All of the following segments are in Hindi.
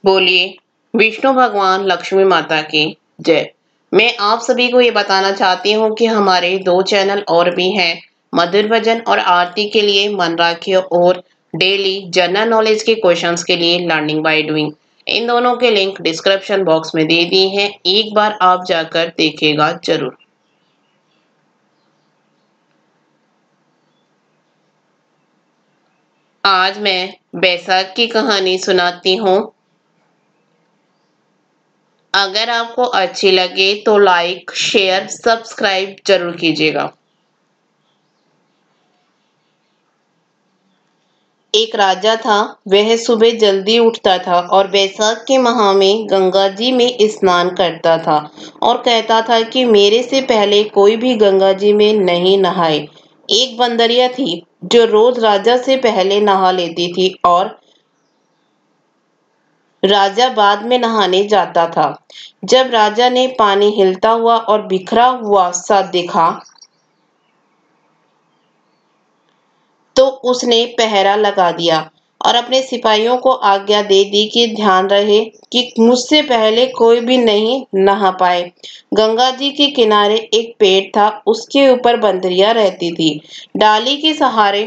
बोलिए विष्णु भगवान लक्ष्मी माता की जय। मैं आप सभी को ये बताना चाहती हूँ कि हमारे दो चैनल और भी हैं। मधुर भजन और आरती के लिए मन राखिए और डेली जनरल नॉलेज के क्वेश्चंस के लिए लर्निंग बाय डूइंग। इन दोनों के लिंक डिस्क्रिप्शन बॉक्स में दे दिए हैं, एक बार आप जाकर देखिएगा जरूर। आज मैं बैसाख की कहानी सुनाती हूँ। अगर आपको अच्छी लगे तो लाइक शेयर सब्सक्राइब जरूर कीजिएगा। एक राजा था। वह सुबह जल्दी उठता था और बैसाख के माह में गंगा जी में स्नान करता था और कहता था कि मेरे से पहले कोई भी गंगा जी में नहीं नहाए। एक बंदरिया थी जो रोज राजा से पहले नहा लेती थी और राजा बाद में नहाने जाता था। जब राजा ने पानी हिलता हुआ और बिखरा हुआ सा देखा तो उसने पहरा लगा दिया और अपने सिपाहियों को आज्ञा दे दी कि ध्यान रहे कि मुझसे पहले कोई भी नहीं नहा पाए। गंगा जी के किनारे एक पेड़ था, उसके ऊपर बंदरिया रहती थी। डाली के सहारे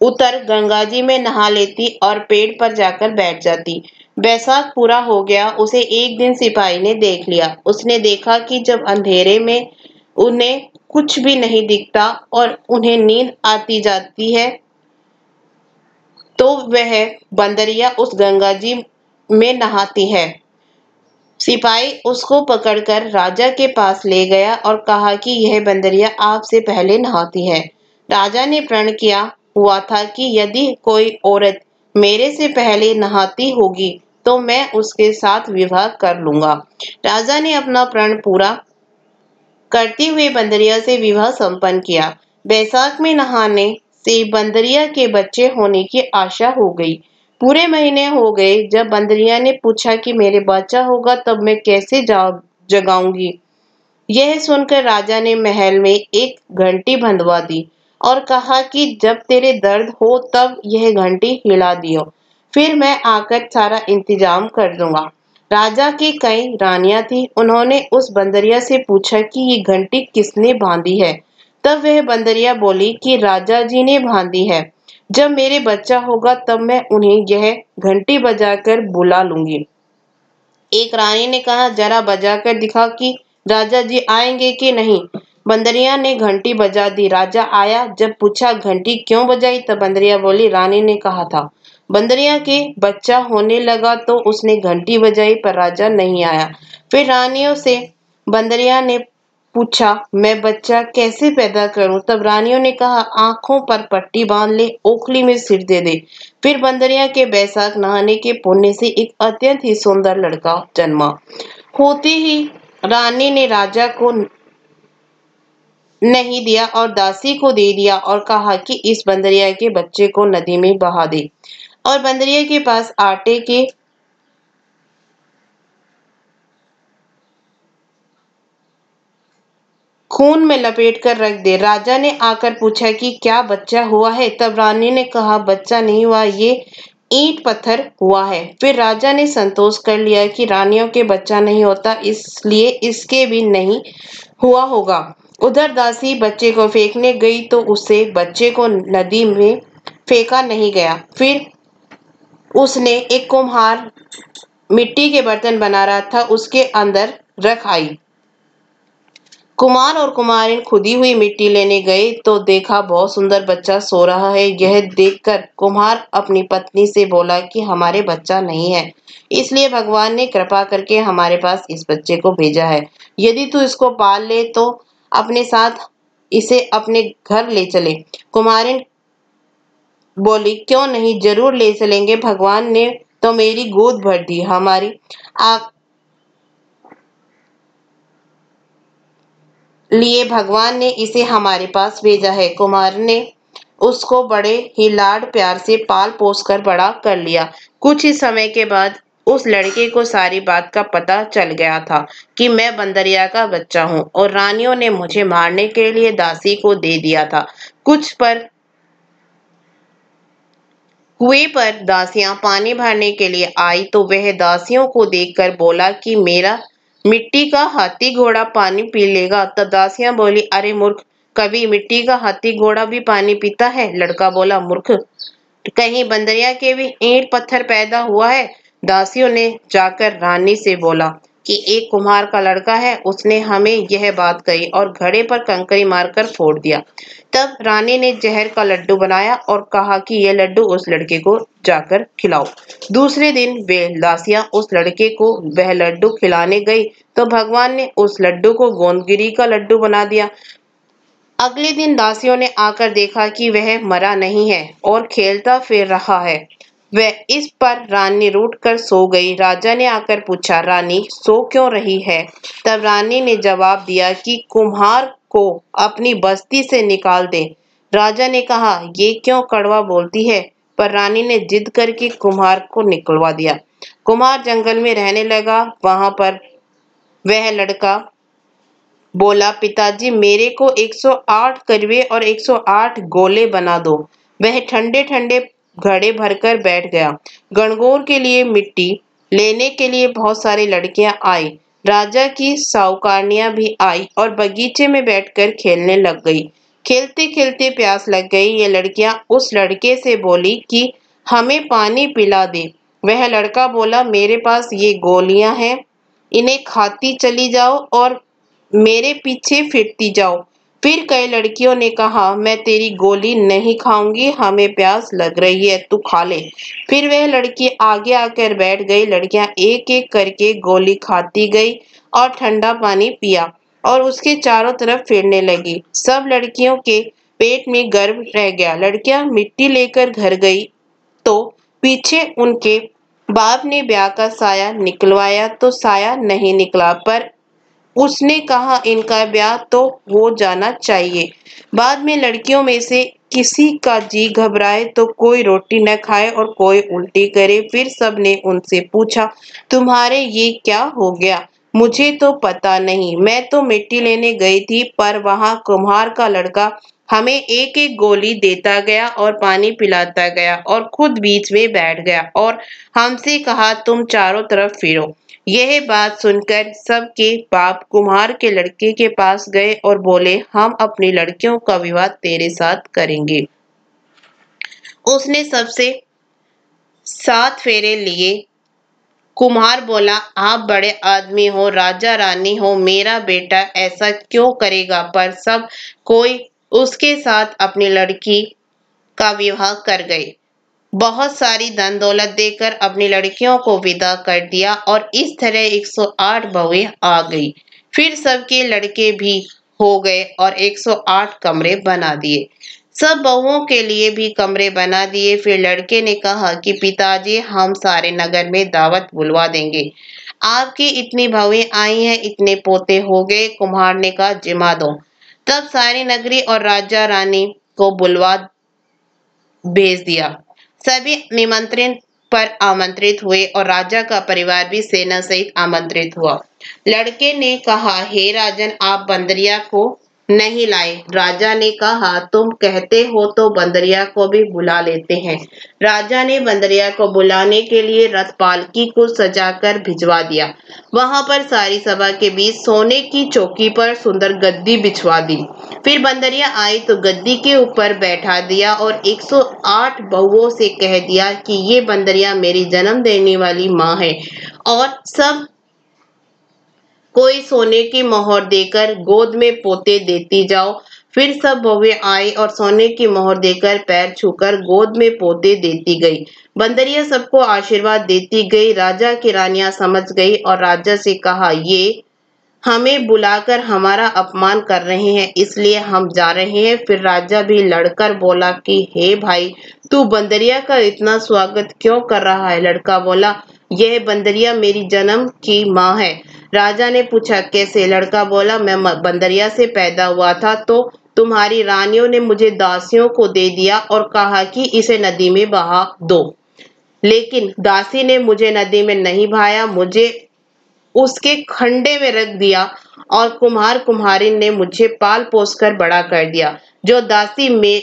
उतर गंगा जी में नहा लेती और पेड़ पर जाकर बैठ जाती। बैसाख पूरा हो गया। उसे एक दिन सिपाही ने देख लिया। उसने देखा कि जब अंधेरे में उन्हें कुछ भी नहीं दिखता और उन्हें नींद आती जाती है तो वह बंदरिया उस गंगा जी में नहाती है। सिपाही उसको पकड़कर राजा के पास ले गया और कहा कि यह बंदरिया आपसे पहले नहाती है। राजा ने प्रण किया हुआ था कि यदि कोई औरत मेरे से पहले नहाती होगी तो मैं उसके साथ विवाह कर लूंगा। राजा ने अपना प्रण पूरा करते हुए बंदरिया से विवाह संपन्न किया। बैसाख में नहाने से बंदरिया के बच्चे होने की आशा हो गई। पूरे महीने हो गए। जब बंदरिया ने पूछा कि मेरे बच्चा होगा तब मैं कैसे जगाऊंगी। यह सुनकर राजा ने महल में एक घंटी बंधवा दी और कहा कि जब तेरे दर्द हो तब यह घंटी हिला दियो, फिर मैं आकर सारा इंतजाम कर दूंगा। राजा की कई रानियां थी। उन्होंने उस बंदरिया से पूछा कि ये घंटी किसने बांधी है। तब वह बंदरिया बोली कि राजा जी ने बांधी है। जब मेरे बच्चा होगा तब मैं उन्हें यह घंटी बजाकर बुला लूंगी। एक रानी ने कहा जरा बजाकर दिखा कि राजा जी आएंगे कि नहीं। बंदरिया ने घंटी बजा दी। राजा आया। जब पूछा घंटी क्यों बजाई तब बंदरिया बोली रानी ने कहा था। बंदरिया के बच्चा होने लगा तो उसने घंटी बजाई पर राजा नहीं आया। फिर रानियों से बंदरिया ने पूछा मैं बच्चा कैसे पैदा करूं। तब रानियों ने कहा आंखों पर पट्टी बांध ले, ओखली में सिर दे दे। फिर बंदरिया के बैसाख नहाने के पुण्य से एक अत्यंत ही सुंदर लड़का जन्मा। होते ही रानी ने राजा को नहीं दिया और दासी को दे दिया और कहा कि इस बंदरिया के बच्चे को नदी में बहा दे। और बंदरिया के पास आटे के खून में लपेट कर रख दे। राजा ने आकर पूछा कि क्या बच्चा हुआ है। तब रानी ने कहा बच्चा नहीं हुआ, ये ईंट पत्थर हुआ है। फिर राजा ने संतोष कर लिया कि रानियों के बच्चा नहीं होता, इसलिए इसके भी नहीं हुआ होगा। उधर दासी बच्चे को फेंकने गई तो उससे बच्चे को नदी में फेंका नहीं गया। फिर उसने एक कुम्हार मिट्टी के बर्तन बना रहा था, उसके अंदर रख आई। कुमार और कुमारिन खुदी हुई मिट्टी लेने गए तो देखा बहुत सुंदर बच्चा सो रहा है। यह देखकर कुम्हार अपनी पत्नी से बोला कि हमारे बच्चा नहीं है, इसलिए भगवान ने कृपा करके हमारे पास इस बच्चे को भेजा है। यदि तू इसको पाल ले तो अपने साथ इसे अपने घर ले चले। कुमारिन बोली क्यों नहीं, जरूर ले चलेंगे। भगवान ने तो मेरी गोद भर दी, हमारी लिए भगवान ने इसे हमारे पास भेजा है। कुमार ने उसको बड़े ही लाड प्यार से पाल पोस कर बड़ा कर लिया। कुछ ही समय के बाद उस लड़के को सारी बात का पता चल गया था कि मैं बंदरिया का बच्चा हूँ और रानियों ने मुझे मारने के लिए दासी को दे दिया था। कुएं पर दासियां पानी भरने के लिए आई तो वह दासियों को देखकर बोला कि मेरा मिट्टी का हाथी घोड़ा पानी पी लेगा। तब दासियां बोली, अरे मूर्ख, कभी मिट्टी का हाथी घोड़ा भी पानी पीता है? लड़का बोला, मूर्ख, कहीं बंदरिया के भी ईंट पत्थर पैदा हुआ है? दासियों ने जाकर रानी से बोला कि एक कुम्हार का लड़का है, उसने हमें यह बात कही और घड़े पर कंकरी मारकर फोड़ दिया। तब रानी ने जहर का लड्डू बनाया और कहा कि यह लड्डू उस लड़के को जाकर खिलाओ। दूसरे दिन वे दासियां उस लड़के को वह लड्डू खिलाने गई तो भगवान ने उस लड्डू को गोंदगिरी का लड्डू बना दिया। अगले दिन दासियों ने आकर देखा कि वह मरा नहीं है और खेलता फिर रहा है। वह इस पर रानी रूठ कर सो गई। राजा ने आकर पूछा, रानी सो क्यों रही है? तब रानी ने जवाब दिया कि कुम्हार को अपनी बस्ती से निकाल दे। राजा ने कहा, ये क्यों कड़वा बोलती है? पर रानी ने जिद करके कुम्हार को निकलवा दिया। कुम्हार जंगल में रहने लगा। वहां पर वह लड़का बोला, पिताजी मेरे को 108 करवे और 108 गोले बना दो। वह ठंडे ठंडे घड़े भरकर बैठ गया। गणगौर के लिए मिट्टी लेने के लिए बहुत सारी लड़कियां आई। राजा की साहुकानियां भी आई और बगीचे में बैठकर खेलने लग गई। खेलते खेलते प्यास लग गई। ये लड़कियां उस लड़के से बोली कि हमें पानी पिला दे। वह लड़का बोला, मेरे पास ये गोलियां हैं, इन्हें खाती चली जाओ और मेरे पीछे फिरती जाओ। फिर कई लड़कियों ने कहा, मैं तेरी गोली नहीं खाऊंगी, हमें प्यास लग रही है, तू खा ले। फिर वह लड़की आगे आकर बैठ गई। लड़कियां एक एक करके गोली खाती गई और ठंडा पानी पिया और उसके चारों तरफ फिरने लगी। सब लड़कियों के पेट में गर्व रह गया। लड़कियां मिट्टी लेकर घर गई तो पीछे उनके बाप ने ब्याह का साया निकलवाया तो साया नहीं निकला, पर उसने कहा इनका ब्याह तो हो जाना चाहिए। बाद में लड़कियों में से किसी का जी घबराए तो कोई रोटी न खाए और कोई उल्टी करे। फिर सब ने उनसे पूछा, तुम्हारे ये क्या हो गया? मुझे तो पता नहीं, मैं तो मिट्टी लेने गई थी, पर वहां कुम्हार का लड़का हमें एक एक गोली देता गया और पानी पिलाता गया और खुद बीच में बैठ गया और हमसे कहा, तुम चारों तरफ फिरो। यह बात सुनकर सबके बाप कुम्हार के लड़के के पास गए और बोले, हम अपनी लड़कियों का विवाह तेरे साथ करेंगे। उसने सबसे 7 फेरे लिए। कुम्हार बोला, आप बड़े आदमी हो, राजा रानी हो, मेरा बेटा ऐसा क्यों करेगा? पर सब कोई उसके साथ अपनी लड़की का विवाह कर गए। बहुत सारी धन दौलत देकर अपनी लड़कियों को विदा कर दिया और इस तरह 108 बहुएं आ गई। फिर सबके लड़के भी हो गए और 108 कमरे बना दिए। सब बहुओं के लिए भी कमरे बना दिए। फिर लड़के ने कहा कि पिताजी, हम सारे नगर में दावत बुलवा देंगे। आपकी इतनी बहुएं आई हैं, इतने पोते हो गए। कुम्हार ने कहा, जिमा दो। तब सारी नगरी और राजा रानी को बुलवा भेज दिया। सभी निमंत्रण पर आमंत्रित हुए और राजा का परिवार भी सेना सहित आमंत्रित हुआ। लड़के ने कहा, हे राजन, आप बंदरिया को नहीं लाए? राजा ने कहा, तुम कहते हो तो बंदरिया को भी बुला लेते हैं। राजा ने बंदरिया को बुलाने के लिए रथ पालकी को सजाकर भिजवा दिया। वहां पर सारी सभा के बीच सोने की चौकी पर सुंदर गद्दी बिछवा दी। फिर बंदरिया आई तो गद्दी के ऊपर बैठा दिया और 108 बहुओं से कह दिया कि ये बंदरिया मेरी जन्म देने वाली माँ है और सब कोई सोने की मोहर देकर गोद में पोते देती जाओ। फिर सब बहुएं आई और सोने की मोहर देकर पैर छूकर गोद में पोते देती गई। बंदरिया सबको आशीर्वाद देती गई। राजा की रानियां समझ गई और राजा से कहा, ये हमें बुलाकर हमारा अपमान कर रहे हैं, इसलिए हम जा रहे हैं। फिर राजा भी लड़कर बोला कि हे भाई, तू बंदरिया का इतना स्वागत क्यों कर रहा है? लड़का बोला, यह बंदरिया मेरी जन्म की माँ है। राजा ने पूछा, कैसे? लड़का बोला, मैं बंदरिया से पैदा हुआ था तो तुम्हारी रानियों ने मुझे दासियों को दे दिया और कहा कि इसे नदी में बहा दो, लेकिन दासी ने मुझे नदी में नहीं बहाया, मुझे उसके खंडे में रख दिया और कुम्हार कुम्हारिन ने मुझे पाल पोस कर बड़ा कर दिया। जो दासी में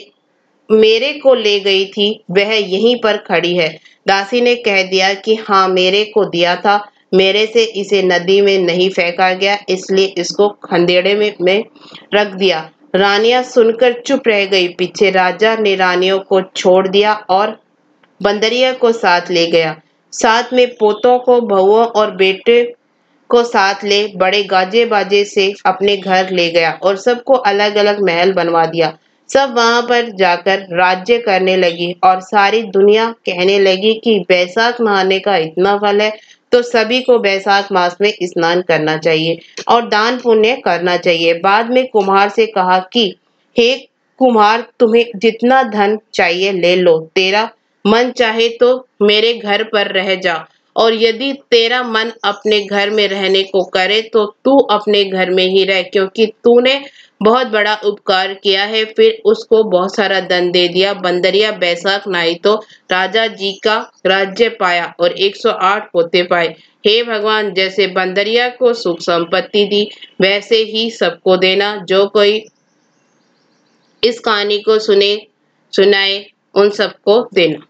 मेरे को ले गई थी वह यहीं पर खड़ी है। दासी ने कह दिया कि हाँ मेरे को दिया था, मेरे से इसे नदी में नहीं फेंका गया, इसलिए इसको खंदेड़े में रख दिया। रानियां सुनकर चुप रह गई। पीछे राजा ने रानियों को छोड़ दिया और बंदरिया को साथ ले गया। साथ में पोतों को, बहुओं और बेटे को साथ ले बड़े गाजे बाजे से अपने घर ले गया और सबको अलग अलग महल बनवा दिया। सब वहां पर जाकर राज्य करने लगी और सारी दुनिया कहने लगी कि बैसाख नहाने का इतना फल है तो सभी को बैसाख मास में स्नान करना चाहिए और दान पुण्य करना चाहिए। बाद में कुम्हार से कहा कि हे कुम्हार, तुम्हें जितना धन चाहिए ले लो, तेरा मन चाहे तो मेरे घर पर रह जा, और यदि तेरा मन अपने घर में रहने को करे तो तू अपने घर में ही रह, क्योंकि तूने बहुत बड़ा उपकार किया है। फिर उसको बहुत सारा धन दे दिया। बंदरिया बैसाख नाई तो राजा जी का राज्य पाया और 108 पोते पाए। हे भगवान, जैसे बंदरिया को सुख संपत्ति दी वैसे ही सबको देना। जो कोई इस कहानी को सुनाए उन सबको देना।